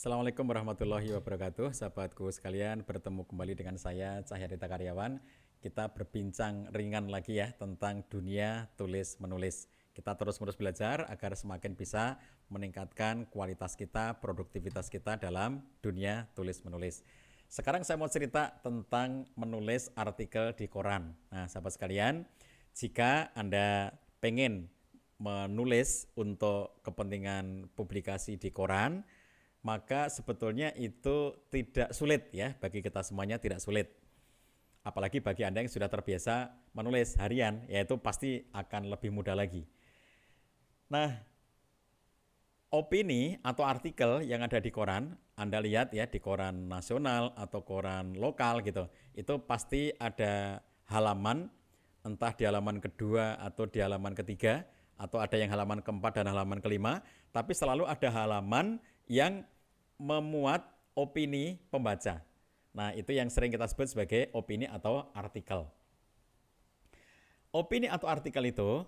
Assalamualaikum warahmatullahi wabarakatuh, sahabatku sekalian. Bertemu kembali dengan saya, Cahyadita Karyawan. Kita berbincang ringan lagi ya tentang dunia tulis-menulis. Kita terus-menerus belajar agar semakin bisa meningkatkan kualitas kita, produktivitas kita dalam dunia tulis-menulis. Sekarang saya mau cerita tentang menulis artikel di koran. Nah, sahabat sekalian, jika Anda pengen menulis untuk kepentingan publikasi di koran, maka sebetulnya itu tidak sulit ya, bagi kita semuanya tidak sulit. Apalagi bagi Anda yang sudah terbiasa menulis harian, yaitu pasti akan lebih mudah lagi. Nah, opini atau artikel yang ada di koran, Anda lihat ya di koran nasional atau koran lokal gitu, itu pasti ada halaman, entah di halaman kedua atau di halaman ketiga, atau ada yang halaman keempat dan halaman kelima, tapi selalu ada halaman yang memuat opini pembaca. Nah, itu yang sering kita sebut sebagai opini atau artikel. Opini atau artikel itu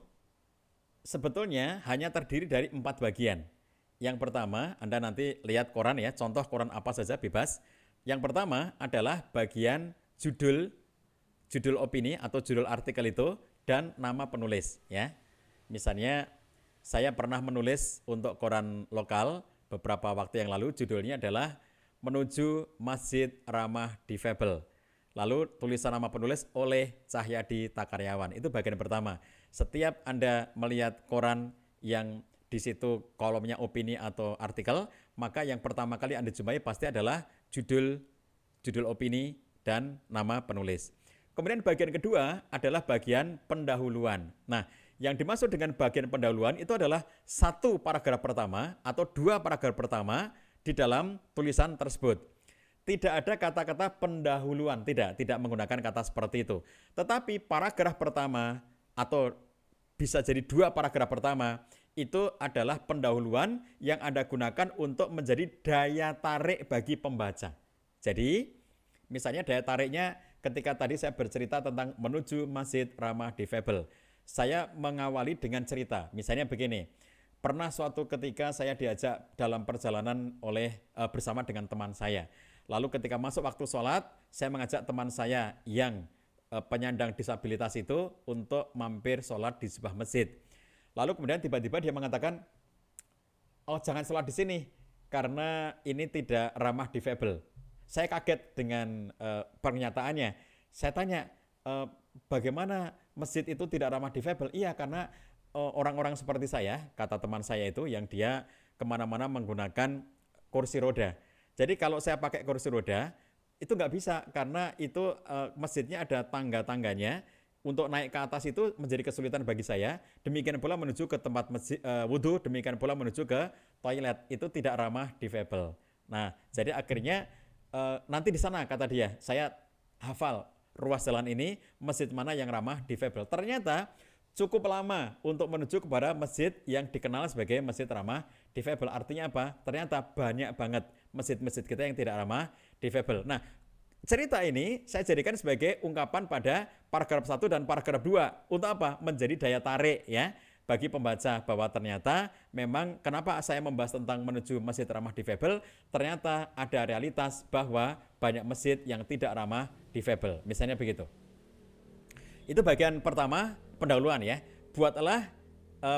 sebetulnya hanya terdiri dari 4 bagian. Yang pertama, Anda nanti lihat koran ya, contoh koran apa saja bebas. Yang pertama adalah bagian judul opini atau judul artikel itu dan nama penulis ya. Misalnya saya pernah menulis untuk koran lokal beberapa waktu yang lalu, judulnya adalah Menuju Masjid Ramah Difabel. Lalu tulisan nama penulis oleh Cahyadi Takaryawan. Itu bagian pertama. Setiap Anda melihat koran yang di situ kolomnya opini atau artikel, maka yang pertama kali Anda jumpai pasti adalah judul opini dan nama penulis. Kemudian bagian kedua adalah bagian pendahuluan. Nah, yang dimaksud dengan bagian pendahuluan itu adalah satu paragraf pertama atau dua paragraf pertama di dalam tulisan tersebut. Tidak ada kata-kata pendahuluan, tidak menggunakan kata seperti itu. Tetapi paragraf pertama atau bisa jadi dua paragraf pertama itu adalah pendahuluan yang Anda gunakan untuk menjadi daya tarik bagi pembaca. Jadi, misalnya daya tariknya ketika tadi saya bercerita tentang menuju Masjid Ramah Difabel. Saya mengawali dengan cerita, misalnya begini. Pernah suatu ketika saya diajak dalam perjalanan bersama dengan teman saya. Lalu ketika masuk waktu sholat, saya mengajak teman saya yang penyandang disabilitas itu untuk mampir sholat di sebuah masjid. Lalu kemudian tiba-tiba dia mengatakan, oh jangan sholat di sini karena ini tidak ramah difabel. Saya kaget dengan pernyataannya. Saya tanya, bagaimana masjid itu tidak ramah difabel? Iya, karena orang-orang seperti saya, kata teman saya itu, yang dia kemana-mana menggunakan kursi roda. Jadi kalau saya pakai kursi roda, itu nggak bisa karena itu masjidnya ada tangga-tangganya. Untuk naik ke atas itu menjadi kesulitan bagi saya. Demikian pula menuju ke tempat wudhu, demikian pula menuju ke toilet. Itu tidak ramah difabel. Nah, jadi akhirnya nanti di sana kata dia, saya hafal ruas jalan ini, masjid mana yang ramah difabel. Ternyata cukup lama untuk menuju kepada masjid yang dikenal sebagai masjid ramah difabel. Artinya apa? Ternyata banyak banget masjid-masjid kita yang tidak ramah difabel. Nah, cerita ini saya jadikan sebagai ungkapan pada paragraf 1 dan paragraf 2. Untuk apa? Menjadi daya tarik ya bagi pembaca bahwa ternyata memang kenapa saya membahas tentang menuju masjid ramah difabel, ternyata ada realitas bahwa banyak masjid yang tidak ramah difabel. Misalnya begitu. Itu bagian pertama, pendahuluan ya. Buatlah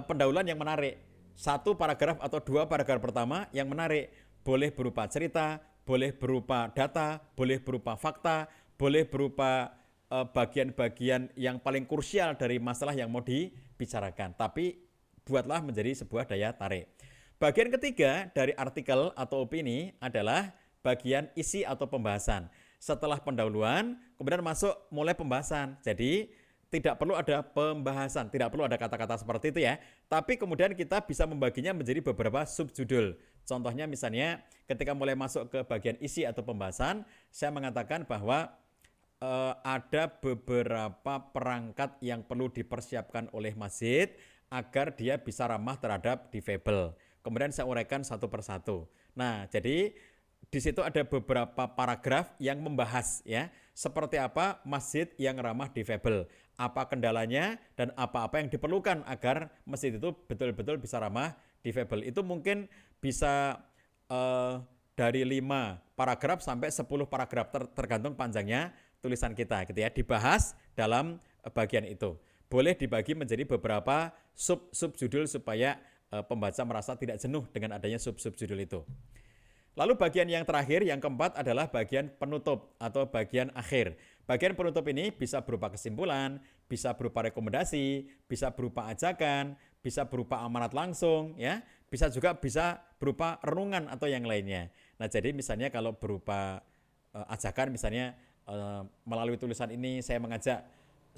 pendahuluan yang menarik. Satu paragraf atau dua paragraf pertama yang menarik. Boleh berupa cerita, boleh berupa data, boleh berupa fakta, boleh berupa bagian-bagian yang paling krusial dari masalah yang mau dibicarakan. Tapi buatlah menjadi sebuah daya tarik. Bagian ketiga dari artikel atau opini adalah bagian isi atau pembahasan. Setelah pendahuluan, kemudian masuk mulai pembahasan. Jadi tidak perlu ada pembahasan, tidak perlu ada kata-kata seperti itu ya. Tapi kemudian kita bisa membaginya menjadi beberapa subjudul. Contohnya misalnya ketika mulai masuk ke bagian isi atau pembahasan, saya mengatakan bahwa ada beberapa perangkat yang perlu dipersiapkan oleh masjid agar dia bisa ramah terhadap difabel. Kemudian saya uraikan satu persatu. Nah, jadi di situ ada beberapa paragraf yang membahas ya, seperti apa masjid yang ramah difabel, apa kendalanya dan apa-apa yang diperlukan agar masjid itu betul-betul bisa ramah difabel. Itu mungkin bisa dari 5 paragraf sampai 10 paragraf tergantung panjangnya tulisan kita gitu ya, dibahas dalam bagian itu. Boleh dibagi menjadi beberapa sub-judul supaya pembaca merasa tidak jenuh dengan adanya sub-judul itu. Lalu bagian yang terakhir, yang keempat adalah bagian penutup atau bagian akhir. Bagian penutup ini bisa berupa kesimpulan, bisa berupa rekomendasi, bisa berupa ajakan, bisa berupa amanat langsung, ya, bisa juga bisa berupa renungan atau yang lainnya. Nah, jadi misalnya kalau berupa ajakan, misalnya melalui tulisan ini saya mengajak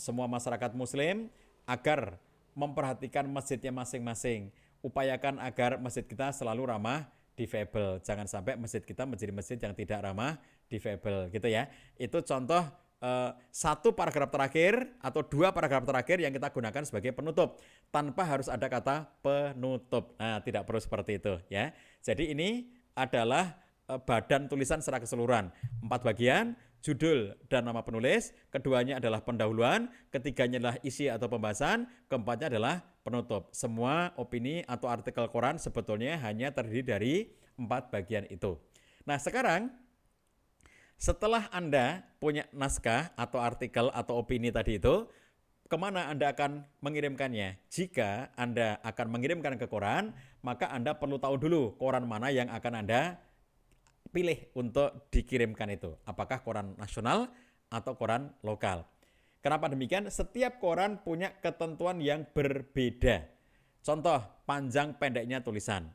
semua masyarakat Muslim agar memperhatikan masjidnya masing-masing. Upayakan agar masjid kita selalu ramah difabel. Jangan sampai masjid kita menjadi masjid yang tidak ramah difabel gitu ya. Itu contoh satu paragraf terakhir atau 2 paragraf terakhir yang kita gunakan sebagai penutup tanpa harus ada kata penutup. Nah, tidak perlu seperti itu ya. Jadi ini adalah badan tulisan secara keseluruhan. 4 bagian, judul dan nama penulis, keduanya adalah pendahuluan, ketiganya adalah isi atau pembahasan, keempatnya adalah penutup. Semua opini atau artikel koran sebetulnya hanya terdiri dari 4 bagian itu. Nah, sekarang setelah Anda punya naskah atau artikel atau opini tadi itu, kemana Anda akan mengirimkannya? Jika Anda akan mengirimkan ke koran, maka Anda perlu tahu dulu koran mana yang akan Anda pilih untuk dikirimkan itu. Apakah koran nasional atau koran lokal. Kenapa demikian? Setiap koran punya ketentuan yang berbeda. Contoh, panjang pendeknya tulisan.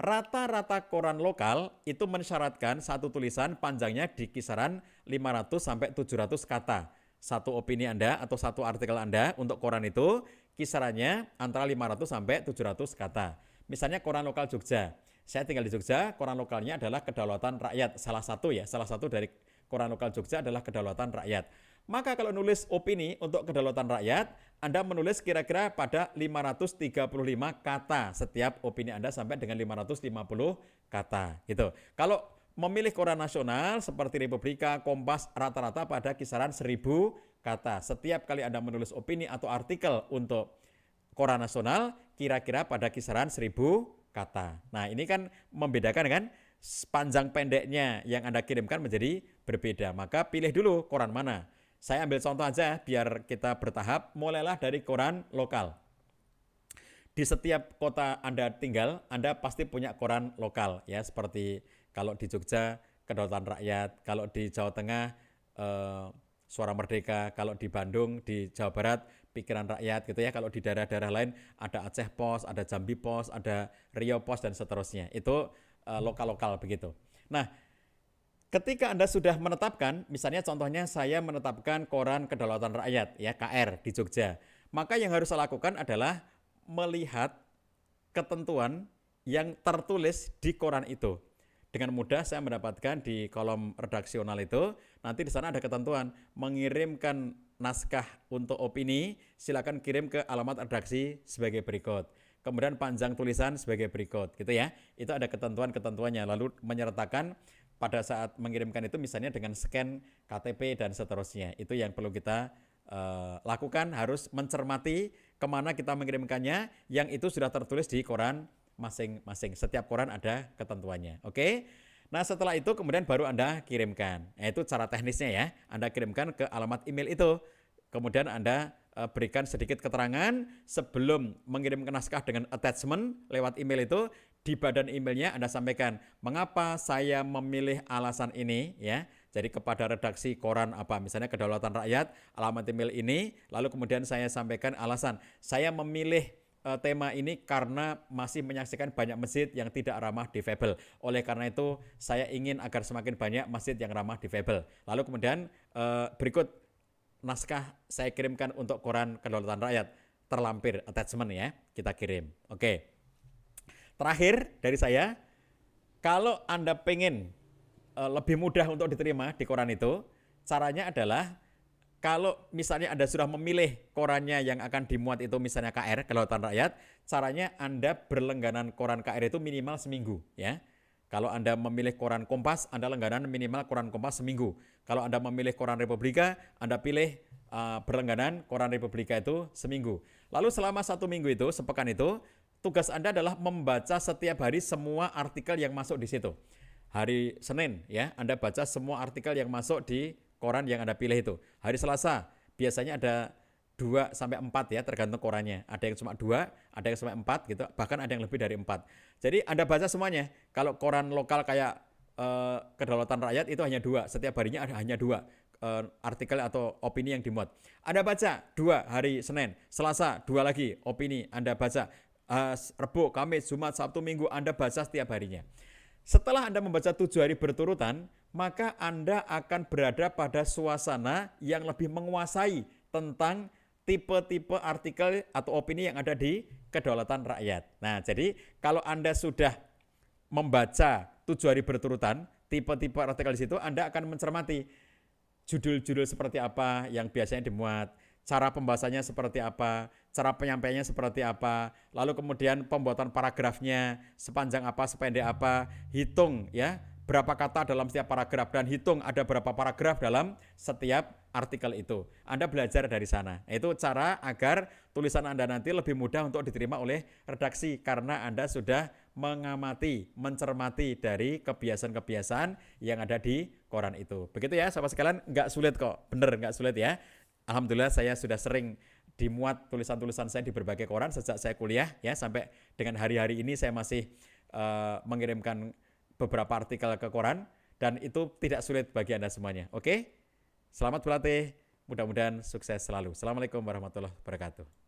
Rata-rata koran lokal itu mensyaratkan satu tulisan panjangnya di kisaran 500 sampai 700 kata. Satu opini Anda atau satu artikel Anda untuk koran itu kisarannya antara 500 sampai 700 kata. Misalnya koran lokal Jogja. Saya tinggal di Jogja, koran lokalnya adalah Kedaulatan Rakyat. Salah satu dari koran lokal Jogja adalah Kedaulatan Rakyat. Maka kalau nulis opini untuk Kedaulatan Rakyat, Anda menulis kira-kira pada 535 kata setiap opini Anda sampai dengan 550 kata gitu. Kalau memilih koran nasional seperti Republika, Kompas, rata-rata pada kisaran 1000 kata. Setiap kali Anda menulis opini atau artikel untuk koran nasional kira-kira pada kisaran 1000 kata. Nah, ini kan membedakan kan panjang pendeknya yang Anda kirimkan menjadi berbeda. Maka pilih dulu koran mana. Saya ambil contoh aja biar kita bertahap. Mulailah dari koran lokal. Di setiap kota Anda tinggal, Anda pasti punya koran lokal ya, seperti kalau di Jogja Kedaulatan Rakyat, kalau di Jawa Tengah Suara Merdeka, kalau di Bandung, di Jawa Barat Pikiran Rakyat gitu ya. Kalau di daerah-daerah lain ada Aceh Pos, ada Jambi Pos, ada Riau Pos dan seterusnya. Itu lokal-lokal begitu. Nah, ketika Anda sudah menetapkan, misalnya contohnya saya menetapkan koran Kedaulatan Rakyat ya, KR di Jogja. Maka yang harus saya lakukan adalah melihat ketentuan yang tertulis di koran itu. Dengan mudah saya mendapatkan di kolom redaksional itu, nanti di sana ada ketentuan mengirimkan naskah untuk opini, silakan kirim ke alamat redaksi sebagai berikut. Kemudian panjang tulisan sebagai berikut, gitu ya. Itu ada ketentuan-ketentuannya, lalu menyertakan pada saat mengirimkan itu misalnya dengan scan KTP dan seterusnya. Itu yang perlu kita lakukan, harus mencermati kemana kita mengirimkannya, yang itu sudah tertulis di koran masing-masing. Setiap koran ada ketentuannya. Oke. Nah, setelah itu kemudian baru Anda kirimkan. Itu cara teknisnya ya. Anda kirimkan ke alamat email itu. Kemudian Anda berikan sedikit keterangan sebelum mengirimkan naskah dengan attachment lewat email itu. Di badan emailnya Anda sampaikan mengapa saya memilih alasan ini ya. Jadi kepada redaksi koran apa, misalnya Kedaulatan Rakyat, alamat email ini. Lalu kemudian saya sampaikan alasan saya memilih tema ini karena masih menyaksikan banyak masjid yang tidak ramah difabel. Oleh karena itu saya ingin agar semakin banyak masjid yang ramah difabel. Lalu kemudian berikut naskah saya kirimkan untuk koran Kedaulatan Rakyat, terlampir attachment ya, kita kirim. Oke. Terakhir dari saya, kalau Anda pengen lebih mudah untuk diterima di koran itu, caranya adalah kalau misalnya Anda sudah memilih korannya yang akan dimuat itu misalnya KR, Kedaulatan Rakyat, caranya Anda berlangganan koran KR itu minimal seminggu ya. Kalau Anda memilih koran Kompas, Anda langganan minimal koran Kompas seminggu. Kalau Anda memilih koran Republika, Anda pilih berlangganan koran Republika itu seminggu. Lalu selama 1 minggu itu, sepekan itu, tugas Anda adalah membaca setiap hari semua artikel yang masuk di situ. Hari Senin ya, Anda baca semua artikel yang masuk di koran yang Anda pilih itu. Hari Selasa biasanya ada 2 sampai 4 ya, tergantung korannya. Ada yang cuma 2, ada yang sampai 4 gitu, bahkan ada yang lebih dari 4. Jadi Anda baca semuanya. Kalau koran lokal kayak Kedaulatan Rakyat itu hanya 2, setiap harinya ada hanya 2 artikel atau opini yang dimuat. Anda baca 2 hari Senin, Selasa 2 lagi opini Anda baca, Rebo, Kamis, Jumat, Sabtu, Minggu Anda baca setiap harinya. Setelah Anda membaca 7 hari berturutan, maka Anda akan berada pada suasana yang lebih menguasai tentang tipe-tipe artikel atau opini yang ada di Kedaulatan Rakyat. Nah, jadi kalau Anda sudah membaca 7 hari berturutan, tipe-tipe artikel di situ, Anda akan mencermati judul-judul seperti apa yang biasanya dimuat, cara pembahasannya seperti apa, cara penyampaiannya seperti apa, lalu kemudian pembuatan paragrafnya sepanjang apa, sependek apa, hitung ya berapa kata dalam setiap paragraf dan hitung ada berapa paragraf dalam setiap artikel itu. Anda belajar dari sana. Itu cara agar tulisan Anda nanti lebih mudah untuk diterima oleh redaksi karena Anda sudah mengamati, mencermati dari kebiasaan-kebiasaan yang ada di koran itu. Begitu ya sahabat sekalian, nggak sulit kok, bener nggak sulit ya. Alhamdulillah saya sudah sering dimuat tulisan-tulisan saya di berbagai koran sejak saya kuliah ya, sampai dengan hari-hari ini saya masih mengirimkan beberapa artikel ke koran dan itu tidak sulit bagi Anda semuanya. Oke? Selamat berlatih, mudah-mudahan sukses selalu. Assalamualaikum warahmatullahi wabarakatuh.